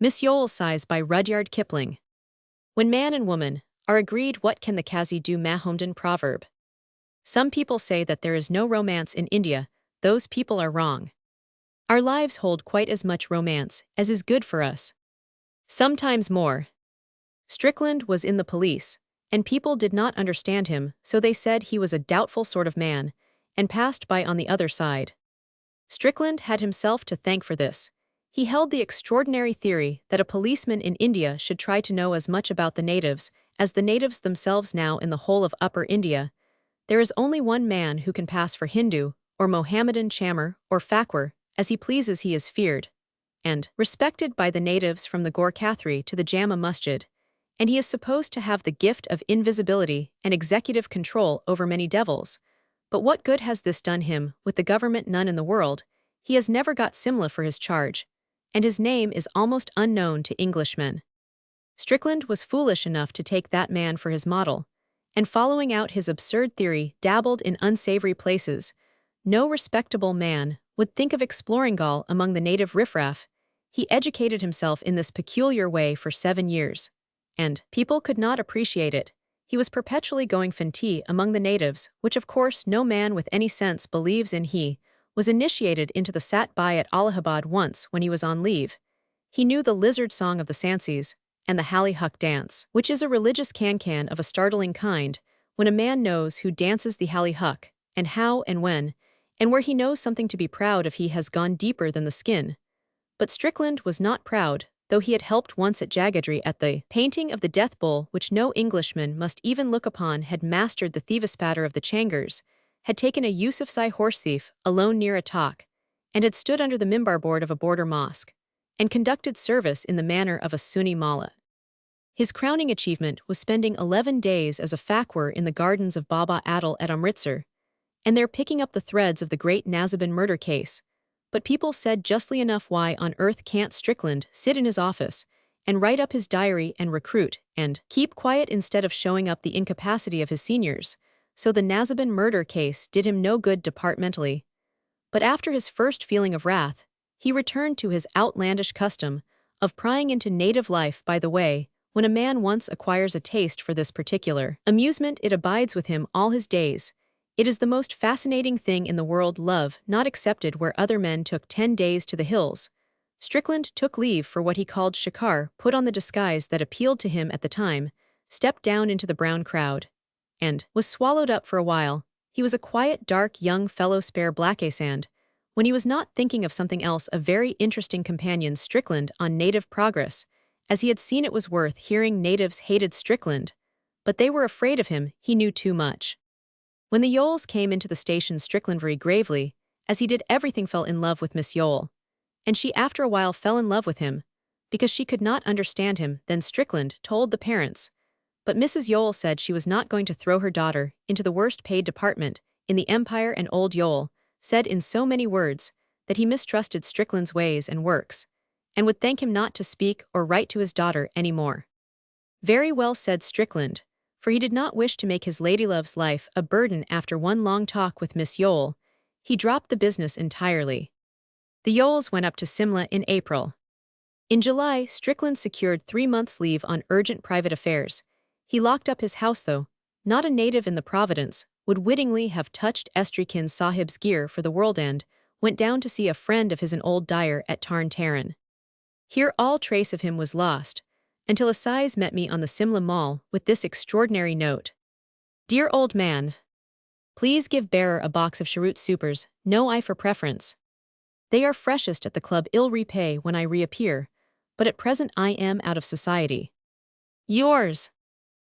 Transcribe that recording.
Miss Youghal Sais by Rudyard Kipling. When man and woman are agreed, what can the Kazi do? Mahomdan proverb. Some people say that there is no romance in India. Those people are wrong. Our lives hold quite as much romance as is good for us. Sometimes more. Strickland was in the police, and people did not understand him, so they said he was a doubtful sort of man, and passed by on the other side. Strickland had himself to thank for this. He held the extraordinary theory that a policeman in India should try to know as much about the natives as the natives themselves. Now in the whole of Upper India, there is only one man who can pass for Hindu, or Mohammedan Chamar, or Fakwar, as he pleases. He is feared and respected by the natives from the Gor Kathri to the Jama Masjid, and he is supposed to have the gift of invisibility and executive control over many devils. But what good has this done him? With the government none in the world, he has never got Simla for his charge, and his name is almost unknown to Englishmen. Strickland was foolish enough to take that man for his model, and following out his absurd theory, dabbled in unsavory places. No respectable man would think of exploring Youghal among the native riffraff. He educated himself in this peculiar way for 7 years, and people could not appreciate it. He was perpetually going fenty among the natives, which of course no man with any sense believes in. He was initiated into the sat by at Allahabad once when he was on leave. He knew the lizard song of the Sais and the Halli-Huck dance, which is a religious can-can of a startling kind, when a man knows who dances the Halli-Huck, and how and when, and where he knows something to be proud of. He has gone deeper than the skin. But Strickland was not proud, though he had helped once at Jagadri at the painting of the death bull, which no Englishman must even look upon, had mastered the thievespatter of the Changars, had taken a Yusufzai horse thief alone near a talk, and had stood under the mimbar board of a border mosque, and conducted service in the manner of a Sunni mullah. His crowning achievement was spending 11 days as a Fakwar in the gardens of Baba Adil at Amritsar, and there picking up the threads of the great Nazibin murder case. But people said justly enough, why on earth can't Strickland sit in his office and write up his diary and recruit and keep quiet instead of showing up the incapacity of his seniors? So the Nazibin murder case did him no good departmentally. But after his first feeling of wrath, he returned to his outlandish custom of prying into native life. By the way, when a man once acquires a taste for this particular amusement, it abides with him all his days. It is the most fascinating thing in the world, love not excepted. Where other men took 10 days to the hills, Strickland took leave for what he called shikar, put on the disguise that appealed to him at the time, stepped down into the brown crowd, and was swallowed up for a while. He was a quiet, dark young fellow, spare blackasand, when he was not thinking of something else. A very interesting companion, Strickland, on native progress, as he had seen it was worth hearing. Natives hated Strickland, but they were afraid of him. He knew too much. When the Youghals came into the station, Strickland very gravely, as he did everything, fell in love with Miss Youghal, and she after a while fell in love with him, because she could not understand him. Then Strickland told the parents, but Mrs. Youghal said she was not going to throw her daughter into the worst paid department in the empire, and old Youghal said in so many words that he mistrusted Strickland's ways and works, and would thank him not to speak or write to his daughter any more. Very well, said Strickland, for he did not wish to make his ladylove's life a burden. After one long talk with Miss Youghal, he dropped the business entirely. The Youghals went up to Simla in April. In July, Strickland secured 3 months' leave on urgent private affairs. He locked up his house, though not a native in the Providence would wittingly have touched Estrikin Sahib's gear for the world, and went down to see a friend of his, an old dyer at Tarn Taran. Here all trace of him was lost, until a Sais met me on the Simla Mall with this extraordinary note: "Dear old man, please give bearer a box of cheroot supers, no eye for preference. They are freshest at the club. I'll repay when I reappear, but at present I am out of society. Yours."